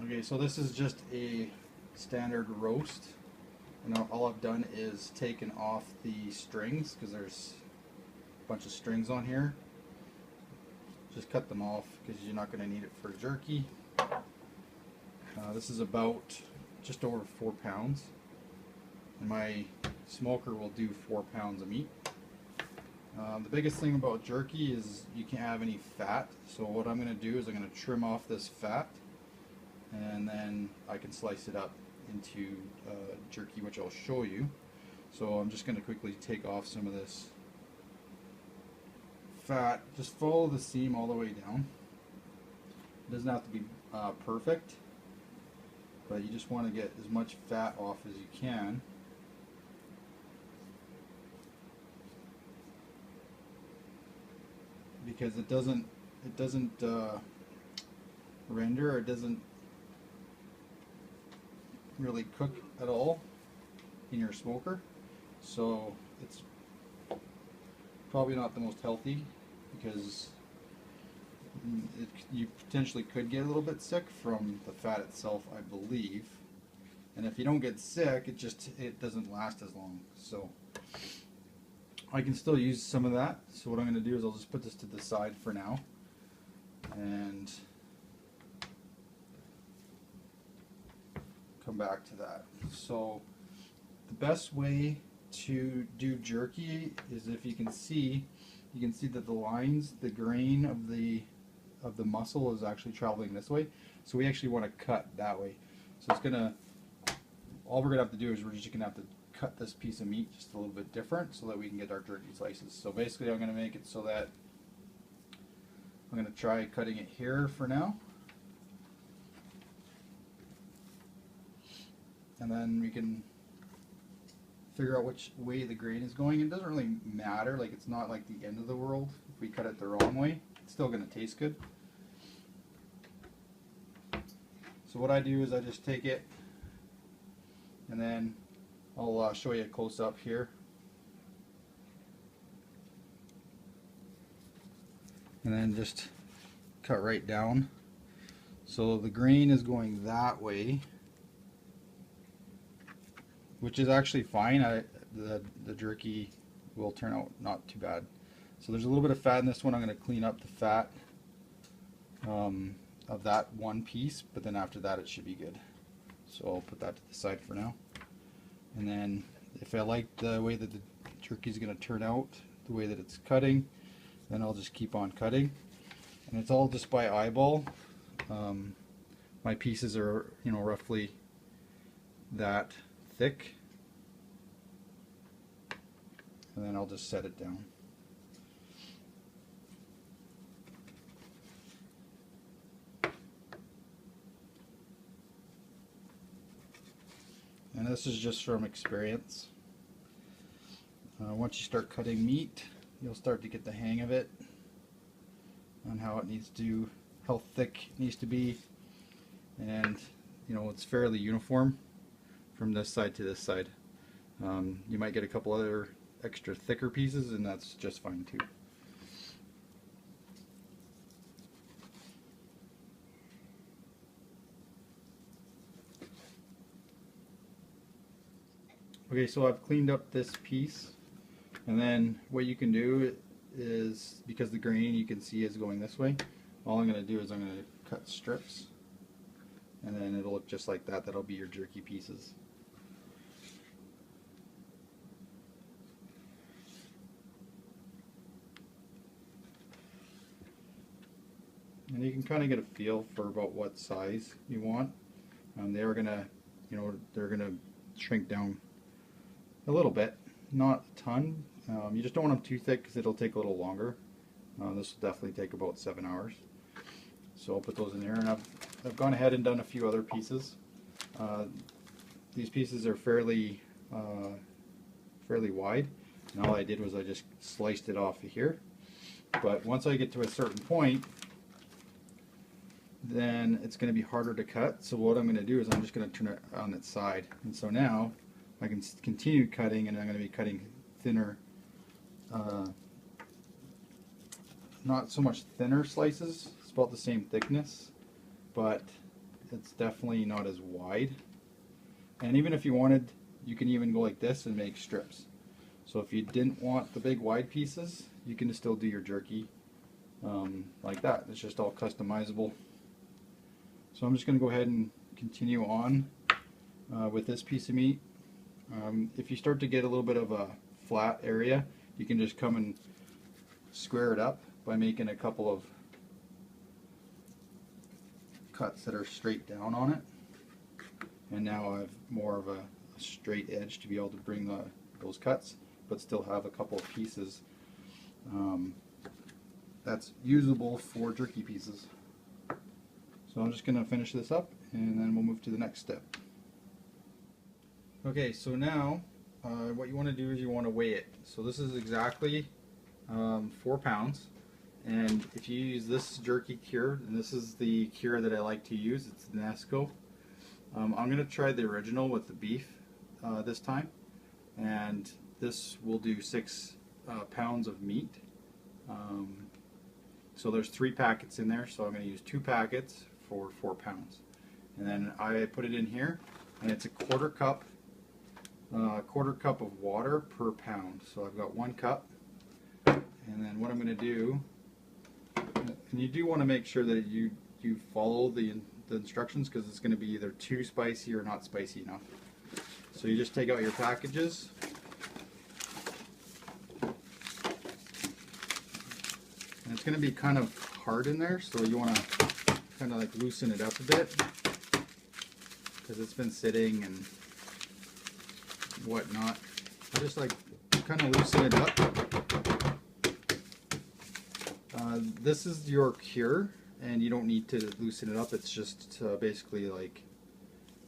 Okay, so this is just a standard roast, and all I've done is taken off the strings because there's a bunch of strings on here. Just cut them off because you're not going to need it for jerky. This is about just over 4 pounds, and my smoker will do 4 pounds of meat. The biggest thing about jerky is you can't have any fat, so what I'm going to do is I'm going to trim off this fat, and then I can slice it up into jerky, which I'll show you. So I'm just going to quickly take off some of this fat. Just follow the seam all the way down. It doesn't have to be perfect, but you just want to get as much fat off as you can. Because it doesn't render, it doesn't really cook at all in your smoker, so it's probably not the most healthy, because you potentially could get a little bit sick from the fat itself, I believe. And if you don't get sick, it doesn't last as long. So I can still use some of that. So what I'm going to do is I'll just put this to the side for now, and come back to that. So the best way to do jerky is, if you can see that the lines, the grain of the muscle is actually traveling this way. So we actually want to cut that way. So all we're gonna have to do is we're just gonna have to cut this piece of meat just a little bit different so that we can get our jerky slices. So basically I'm gonna make it so that I'm gonna try cutting it here for now, and then we can figure out which way the grain is going. It doesn't really matter, like it's not like the end of the world if we cut it the wrong way. It's still gonna taste good. So what I do is I just take it, and then I'll show you a close-up here. And then just cut right down. So the grain is going that way, which is actually fine. The jerky will turn out not too bad. So there's a little bit of fat in this one. I'm going to clean up the fat of that one piece, but then after that it should be good. So I'll put that to the side for now. And then if I like the way that the jerky is going to turn out, the way that it's cutting, then I'll just keep on cutting. And it's all just by eyeball. My pieces are, roughly that thick. And then I'll just set it down. And this is just from experience. Once you start cutting meat, you'll start to get the hang of it, on how thick it needs to be, and it's fairly uniform from this side to this side. You might get a couple other extra thicker pieces, and that's just fine too. Okay, so I've cleaned up this piece, and then what you can do is, because the grain you can see is going this way, all I'm going to do is I'm going to cut strips, and then it'll look just like that. That'll be your jerky pieces. And you can kind of get a feel for about what size you want. They're gonna shrink down a little bit, not a ton. You just don't want them too thick because it'll take a little longer. This will definitely take about 7 hours. So I'll put those in there, and I've gone ahead and done a few other pieces. These pieces are fairly wide, and all I did was I just sliced it off of here. But once I get to a certain point, then it's going to be harder to cut. So what I'm going to do is I'm just going to turn it on its side, and so now I can continue cutting, and I'm going to be cutting thinner, not so much thinner slices. It's about the same thickness, but it's definitely not as wide. And even if you wanted, you can even go like this and make strips. So if you didn't want the big wide pieces, you can still do your jerky like that. It's just all customizable. So I'm just going to go ahead and continue on with this piece of meat. If you start to get a little bit of a flat area, you can just come and square it up by making a couple of cuts that are straight down on it. And now I have more of a straight edge to be able to bring those cuts, but still have a couple of pieces that's usable for jerky pieces. So I'm just going to finish this up and then we'll move to the next step. Okay, so now what you want to do is you want to weigh it. So this is exactly 4 pounds, and if you use this jerky cure, and this is the cure that I like to use, it's the Nesco. I'm going to try the original with the beef this time, and this will do 6 pounds of meat. So there's 3 packets in there, so I'm going to use 2 packets for 4 pounds. And then I put it in here, and it's a quarter cup of water per pound. So I've got 1 cup, and then what I'm going to do, and you do want to make sure that you follow the instructions, because it's going to be either too spicy or not spicy enough. So you just take out your packages, and it's going to be kind of hard in there, so you want to kind of like loosen it up a bit, because it's been sitting and whatnot. I just like kind of loosen it up. This is your cure, and you don't need to loosen it up. It's just basically like,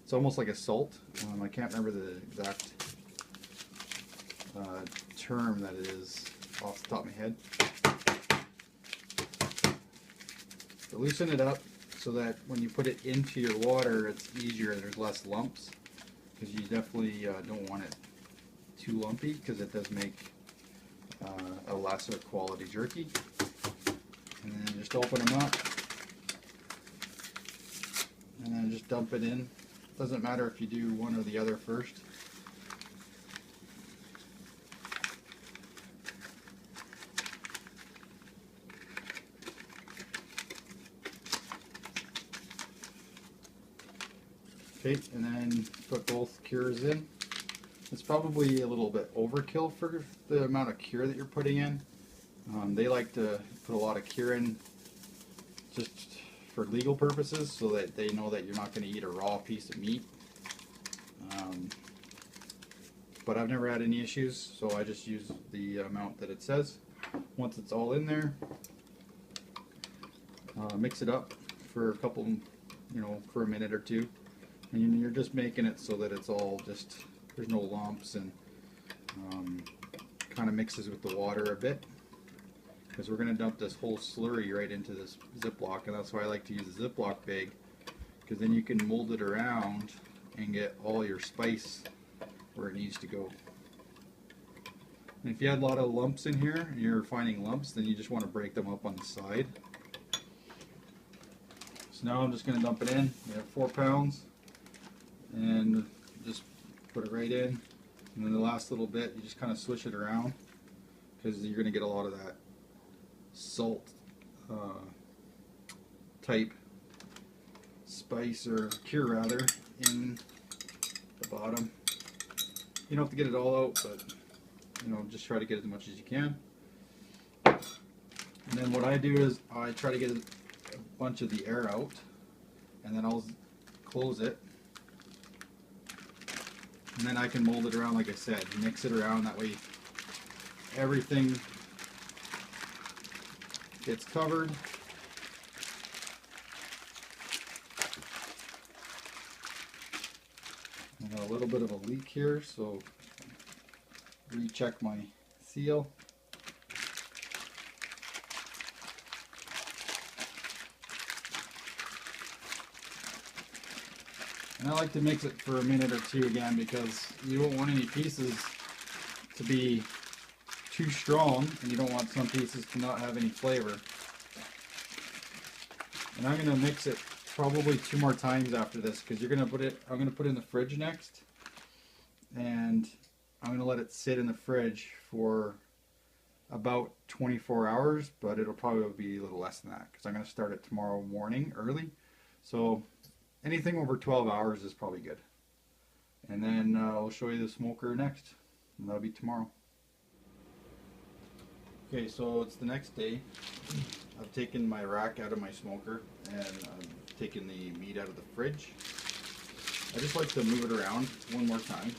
it's almost like a salt. I can't remember the exact term that it is off the top of my head. So loosen it up so that when you put it into your water, it's easier, there's less lumps, because you definitely don't want it too lumpy, because it does make a lesser quality jerky. And then just open them up, and then just dump it in. Doesn't matter if you do one or the other first. Okay, and then put both cures in. It's probably a little bit overkill for the amount of cure that you're putting in. They like to put a lot of cure in just for legal purposes, so that they know that you're not going to eat a raw piece of meat. But I've never had any issues, so I just use the amount that it says. Once it's all in there, mix it up for a couple, for a minute or two. And you're just making it so that it's all just, there's no lumps, and kind of mixes with the water a bit. Because we're going to dump this whole slurry right into this Ziploc, and that's why I like to use a Ziploc bag, because then you can mold it around and get all your spice where it needs to go. And if you had a lot of lumps in here and you're finding lumps, then you just want to break them up on the side. So now I'm just going to dump it in. We have 4 pounds, and just put it right in, and then the last little bit you just kind of swish it around, because you're going to get a lot of that salt type spice, or cure rather, in the bottom. You don't have to get it all out, but just try to get as much as you can. And then what I do is I try to get a bunch of the air out, and then I'll close it, and then I can mold it around, like I said, mix it around, that way everything gets covered. I got a little bit of a leak here, so recheck my seal. And I like to mix it for a minute or two again, because you don't want any pieces to be too strong, and you don't want some pieces to not have any flavor. And I'm going to mix it probably 2 more times after this, because you're gonna put it. I'm gonna put it in the fridge next, and I'm gonna let it sit in the fridge for about 24 hours, but it'll probably be a little less than that because I'm gonna start it tomorrow morning early. So anything over 12 hours is probably good. And then I'll show you the smoker next, and that'll be tomorrow. Okay, so it's the next day. I've taken my rack out of my smoker and I've taken the meat out of the fridge. I just like to move it around one more time,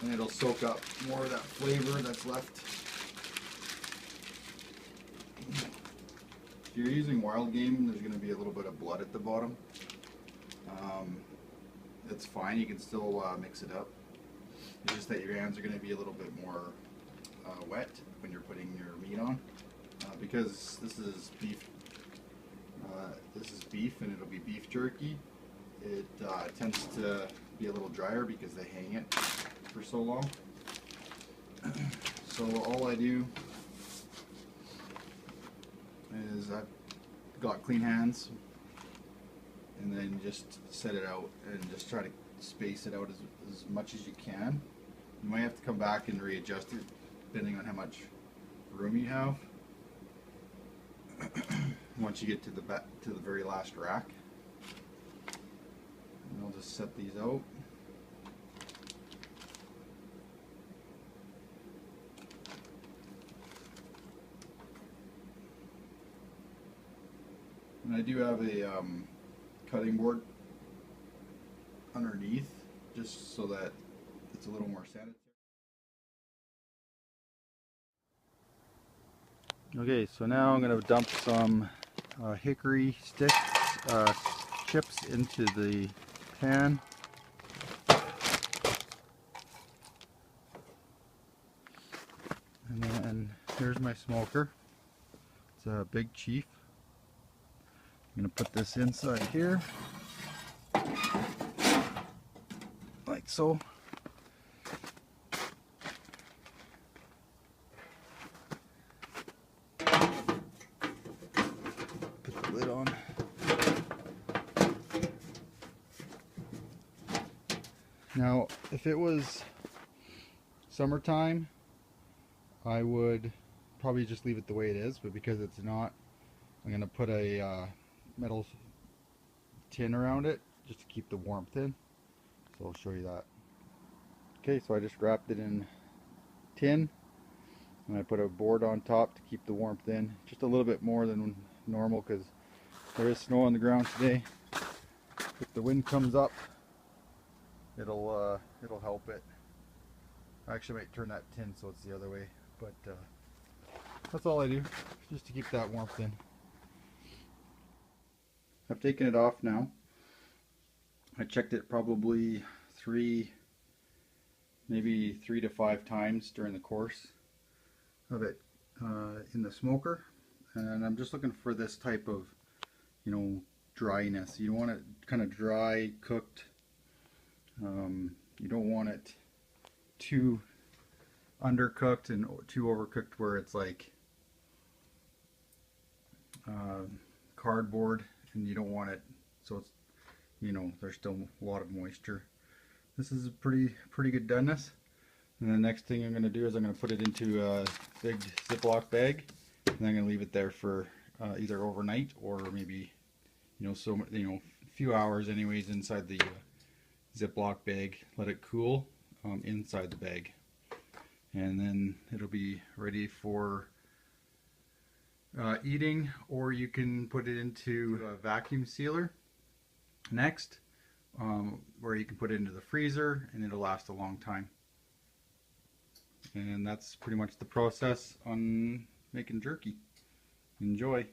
and it'll soak up more of that flavor that's left. If you're using wild game, there's going to be a little bit of blood at the bottom. That's fine, you can still mix it up. It's just that your hands are going to be a little bit more wet when you're putting your meat on, because this is beef. And it'll be beef jerky. It tends to be a little drier because they hang it for so long. So all I do is I've got clean hands, and then just set it out and just try to space it out as much as you can. You might have to come back and readjust it depending on how much room you have. Once you get to the very last rack, and I'll just set these out. And I do have a cutting board underneath, just so that it's a little more sanitary. Okay, so now I'm going to dump some hickory sticks, chips into the pan. And then here's my smoker. It's a Big Chief. I'm going to put this inside here, like so. Put the lid on. Now, if it was summertime, I would probably just leave it the way it is, but because it's not, I'm going to put a metal tin around it just to keep the warmth in. So I'll show you that. Okay, so I just wrapped it in tin, and I put a board on top to keep the warmth in, just a little bit more than normal because there is snow on the ground today. If the wind comes up, it'll help it. I actually might turn that tin so it's the other way, but that's all I do, just to keep that warmth in. I've taken it off now. I checked it probably maybe 3 to 5 times during the course of it in the smoker, and I'm just looking for this type of, dryness. You want it kind of dry cooked. You don't want it too undercooked and too overcooked where it's like cardboard, and you don't want it so it's, there's still a lot of moisture. This is a pretty good doneness. And the next thing I'm going to do is I'm going to put it into a big Ziploc bag, and I'm going to leave it there for either overnight or maybe a few hours anyways inside the Ziploc bag. Let it cool inside the bag, and then it'll be ready for eating, or you can put it into a vacuum sealer next, where you can put it into the freezer and it'll last a long time. And that's pretty much the process on making jerky. Enjoy.